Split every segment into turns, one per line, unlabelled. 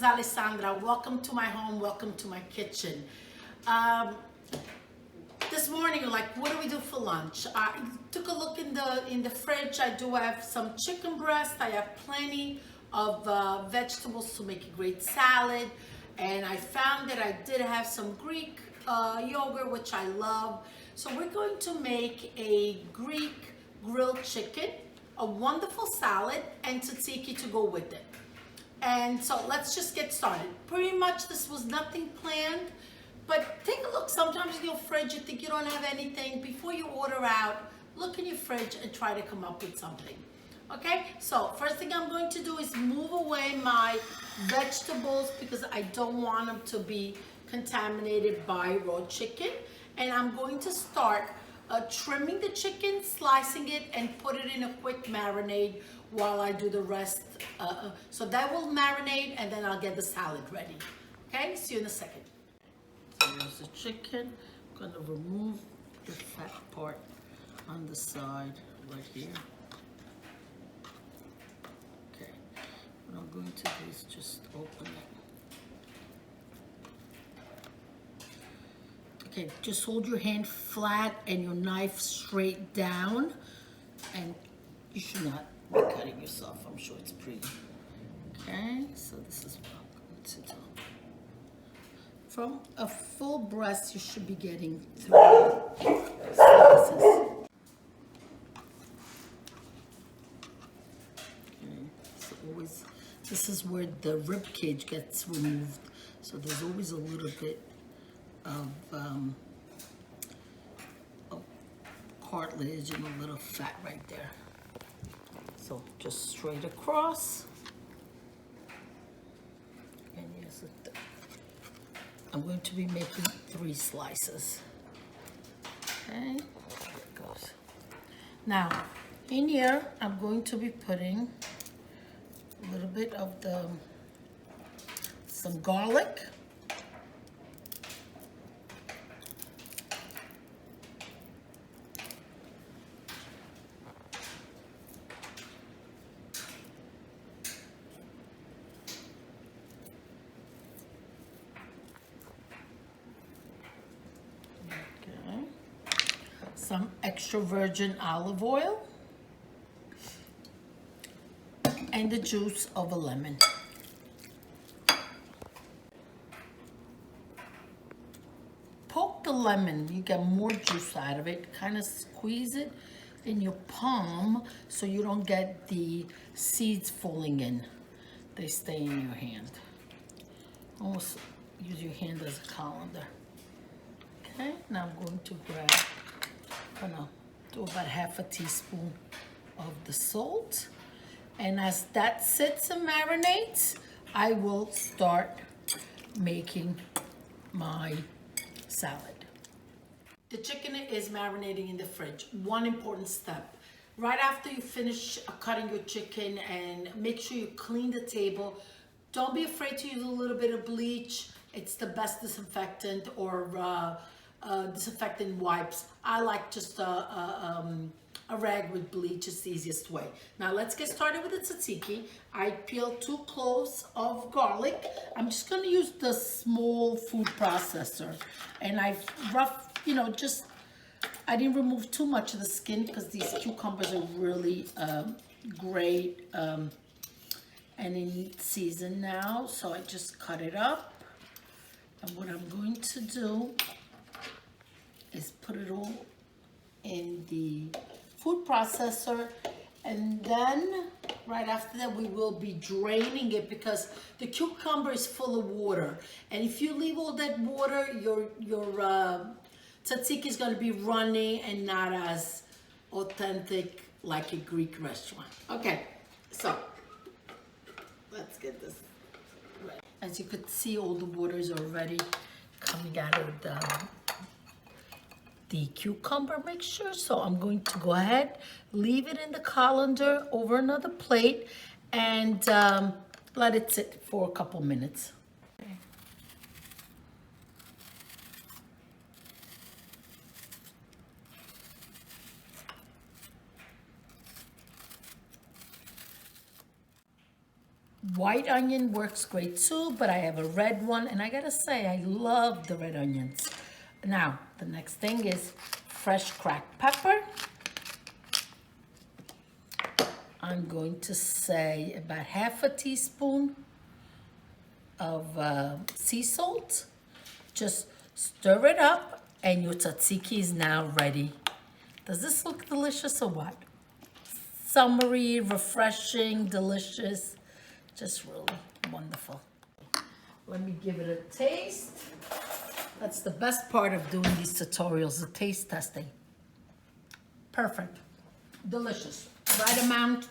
is Alessandra. Welcome to my home. Welcome to my kitchen. This morning, like, what do we do for lunch? I took a look in the fridge. I do have some chicken breast. I have plenty of vegetables to make a great salad. And I found that I did have some Greek yogurt, which I love. So we're going to make a Greek grilled chicken, a wonderful salad, and tzatziki to go with it. And so let's just get started. Pretty much this was nothing planned, but take a look. Sometimes in your fridge you think you don't have anything. Before you order out, look in your fridge and try to come up with something. Okay, so first thing I'm going to do is move away my vegetables because I don't want them to be contaminated by raw chicken. And I'm going to start trimming the chicken, slicing it, and put it in a quick marinade while I do the rest. So that will marinate, and then I'll get the salad ready. Okay, see you in a second. So here's the chicken. I'm gonna remove the fat part on the side right here. Okay, what I'm going to do is just open it. Okay, just hold your hand flat and your knife straight down, and you should not be cutting yourself. I'm sure it's pretty. Okay, so this is what I'm going to do. From a full breast, you should be getting 3 slices. Okay, so always, this is where the rib cage gets removed. So there's always a little bit of cartilage and a little fat right there. So just straight across. And yes, I'm going to be making 3 slices. Okay, there it goes. Now, in here, I'm going to be putting a little bit of some garlic. Some extra virgin olive oil and the juice of a lemon. Poke the lemon, you get more juice out of it. Kind of squeeze it in your palm so you don't get the seeds falling in. They stay in your hand. Almost use your hand as a colander. Okay, now I'm going to grab, I'm gonna do about half a teaspoon of the salt. And as that sits and marinates, I will start making my salad. The chicken is marinating in the fridge. One important step. Right after you finish cutting your chicken, and make sure you clean the table. Don't be afraid to use a little bit of bleach. It's the best disinfectant, or disinfectant wipes. I like just a rag with bleach. It's the easiest way. Now let's get started with the tzatziki. I peeled 2 cloves of garlic. I'm just going to use the small food processor, and I've I didn't remove too much of the skin because these cucumbers are really great and in season now. So I just cut it up, and what I'm going to do is put it all in the food processor, and then right after that we will be draining it because the cucumber is full of water, and if you leave all that water, your tzatziki is going to be runny and not as authentic like a Greek restaurant. Okay, so let's get this right. As you could see, all the water is already coming out of the cucumber mixture. So I'm going to go ahead, leave it in the colander over another plate, and let it sit for a couple minutes. Okay. White onion works great too, but I have a red one, and I gotta say, I love the red onions. Now, the next thing is fresh cracked pepper. I'm going to say about half a teaspoon of sea salt. Just stir it up, and your tzatziki is now ready. Does this look delicious or what? Summery, refreshing, delicious, just really wonderful. Let me give it a taste. That's the best part of doing these tutorials, the taste testing. Perfect, delicious, right amount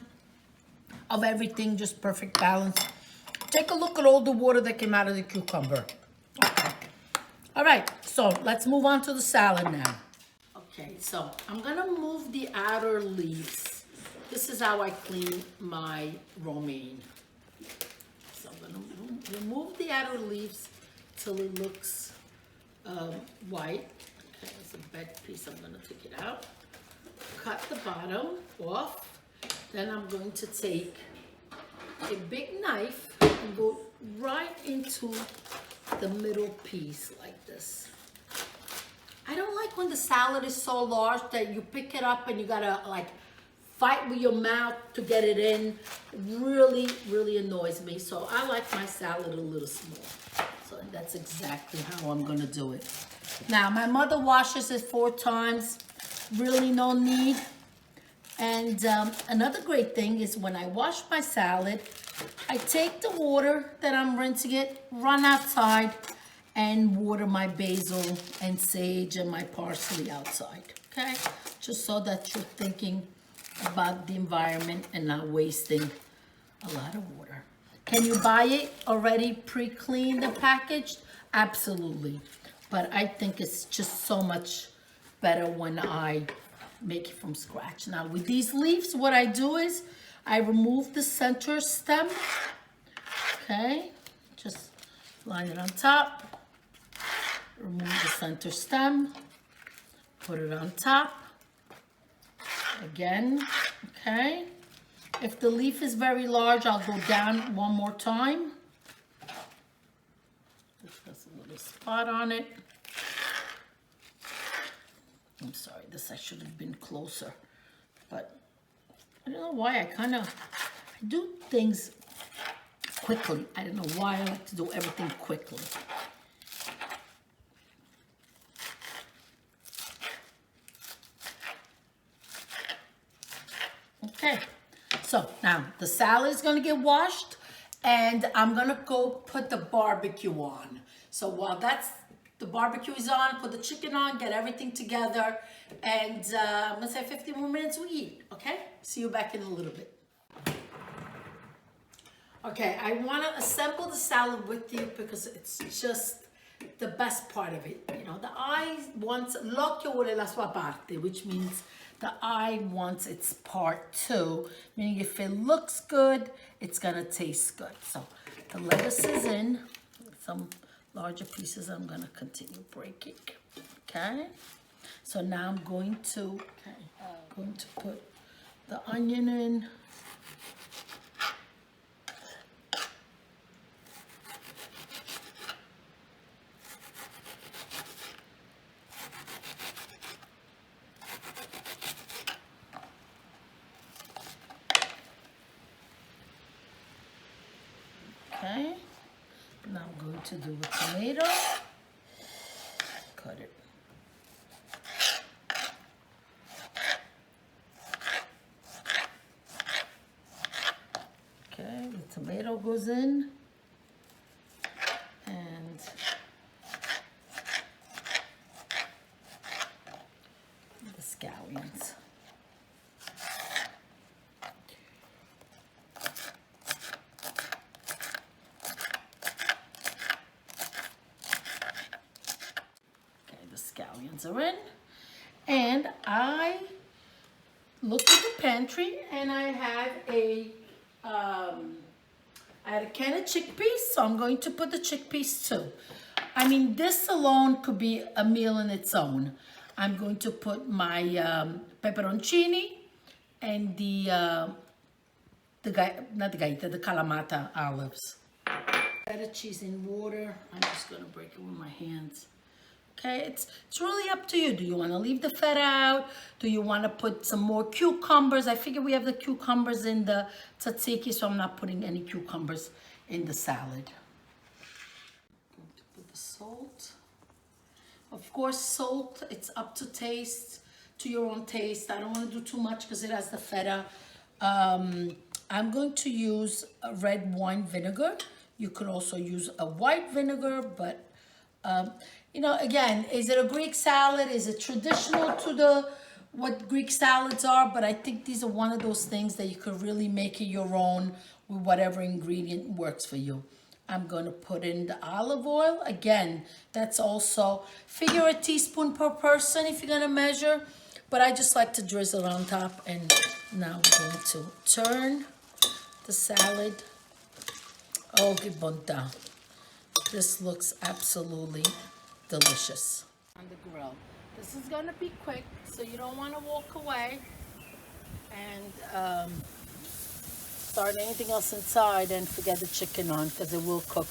of everything, just perfect balance. Take a look at all the water that came out of the cucumber. Okay. All right, so let's move on to the salad now. Okay, so I'm gonna move the outer leaves. This is how I clean my romaine. So I'm gonna remove the outer leaves till it looks white. Okay, it's a bad piece, I'm gonna take it out. Cut the bottom off. Then I'm going to take a big knife and go right into the middle piece like this. I don't like when the salad is so large that you pick it up and you gotta like fight with your mouth to get it in. It really, really annoys me. So I like my salad a little small. So that's exactly how I'm gonna do it. Now, my mother washes it 4 times. Really no need. And another great thing is when I wash my salad, I take the water that I'm rinsing it, run outside, and water my basil and sage and my parsley outside, okay? Just so that you're thinking about the environment and not wasting a lot of water. Can you buy it already pre-cleaned and packaged? Absolutely. But I think it's just so much better when I make it from scratch. Now with these leaves, what I do is I remove the center stem. Okay, just line it on top. Remove the center stem. Put it on top. Again, okay. If the leaf is very large, I'll go down one more time. Just has a little spot on it. I'm sorry, this I should have been closer, but I don't know why I do things quickly. I don't know why I like to do everything quickly. Okay, so now the salad is gonna get washed and I'm gonna go put the barbecue on. So while the barbecue is on, put the chicken on, get everything together, and I'm gonna say 15 more minutes we eat, okay? See you back in a little bit. Okay, I wanna assemble the salad with you because it's just the best part of it. You know, the eye wants, l'occhio vuole la sua parte, which means the eye wants its part too, meaning if it looks good, it's gonna taste good. So the lettuce is in, some larger pieces I'm gonna continue breaking, okay? So now I'm going to put the onion in. Okay, now I'm going to do a tomato, cut it. Okay, the tomato goes in, and the scallions. Scallions are in, and I looked at the pantry and I had a can of chickpeas, so I'm going to put the chickpeas too. I mean, this alone could be a meal in its own. I'm going to put my peperoncini and the not the galleta, the Kalamata olives. Feta cheese in water. I'm just gonna break it with my hands. Okay, it's really up to you. Do you want to leave the feta out? Do you want to put some more cucumbers? I figure we have the cucumbers in the tzatziki, so I'm not putting any cucumbers in the salad. I'm going to put the salt. Of course, salt, it's up to taste, to your own taste. I don't want to do too much because it has the feta. I'm going to use a red wine vinegar. You could also use a white vinegar, but you know, again, is it a Greek salad? Is it traditional to what Greek salads are? But I think these are one of those things that you could really make it your own with whatever ingredient works for you. I'm going to put in the olive oil. Again, that's also, figure a teaspoon per person if you're going to measure. But I just like to drizzle on top. And now we're going to turn the salad. Oh, che bontà. This looks absolutely delicious. On the grill. This is gonna be quick, so you don't want to walk away and start anything else inside and forget the chicken on, because it will cook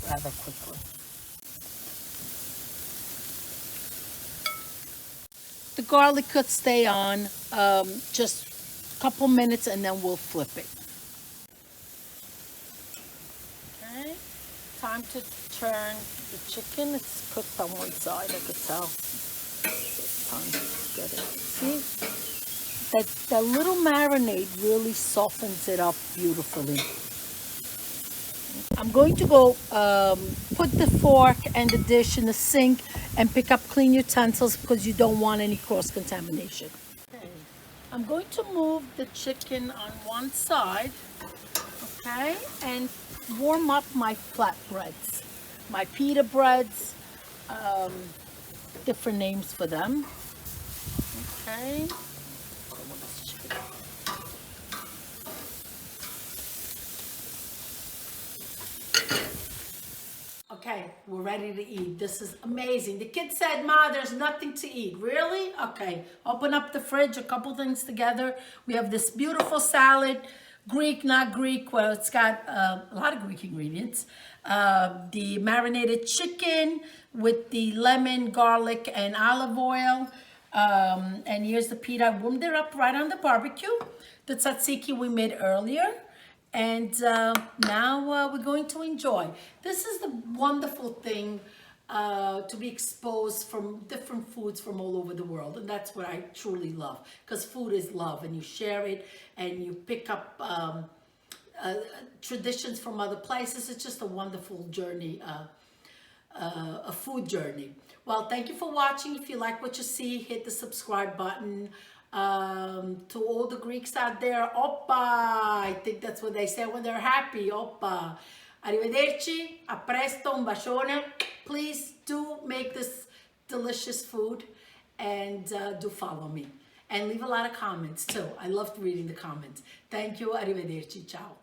rather quickly. The garlic could stay on just a couple minutes and then we'll flip it. Okay. Time to turn the chicken. It's cooked on one side, I could tell. So it's time to get it. See? That little marinade really softens it up beautifully. I'm going to go put the fork and the dish in the sink and pick up clean utensils because you don't want any cross-contamination. Okay. I'm going to move the chicken on one side, okay, and warm up my flatbreads, my pita breads, different names for them. Okay. Okay, we're ready to eat. This is amazing. The kid said, "Ma, there's nothing to eat." Really? Okay, open up the fridge, a couple things together. We have this beautiful salad. Greek, not Greek, well, it's got a lot of Greek ingredients. The marinated chicken with the lemon, garlic, and olive oil. And here's the pita. I warmed it up right on the barbecue. The tzatziki we made earlier. And now we're going to enjoy. This is the wonderful thing to be exposed from different foods from all over the world. And that's what I truly love, because food is love, and you share it and you pick up traditions from other places. It's just a wonderful journey, a food journey. Well, thank you for watching. If you like what you see, hit the subscribe button. To all the Greeks out there, oppa, I think that's what they say when they're happy, oppa. Arrivederci, a presto, un bacione. Please do make this delicious food and do follow me. And leave a lot of comments too. I loved reading the comments. Thank you, arrivederci, ciao.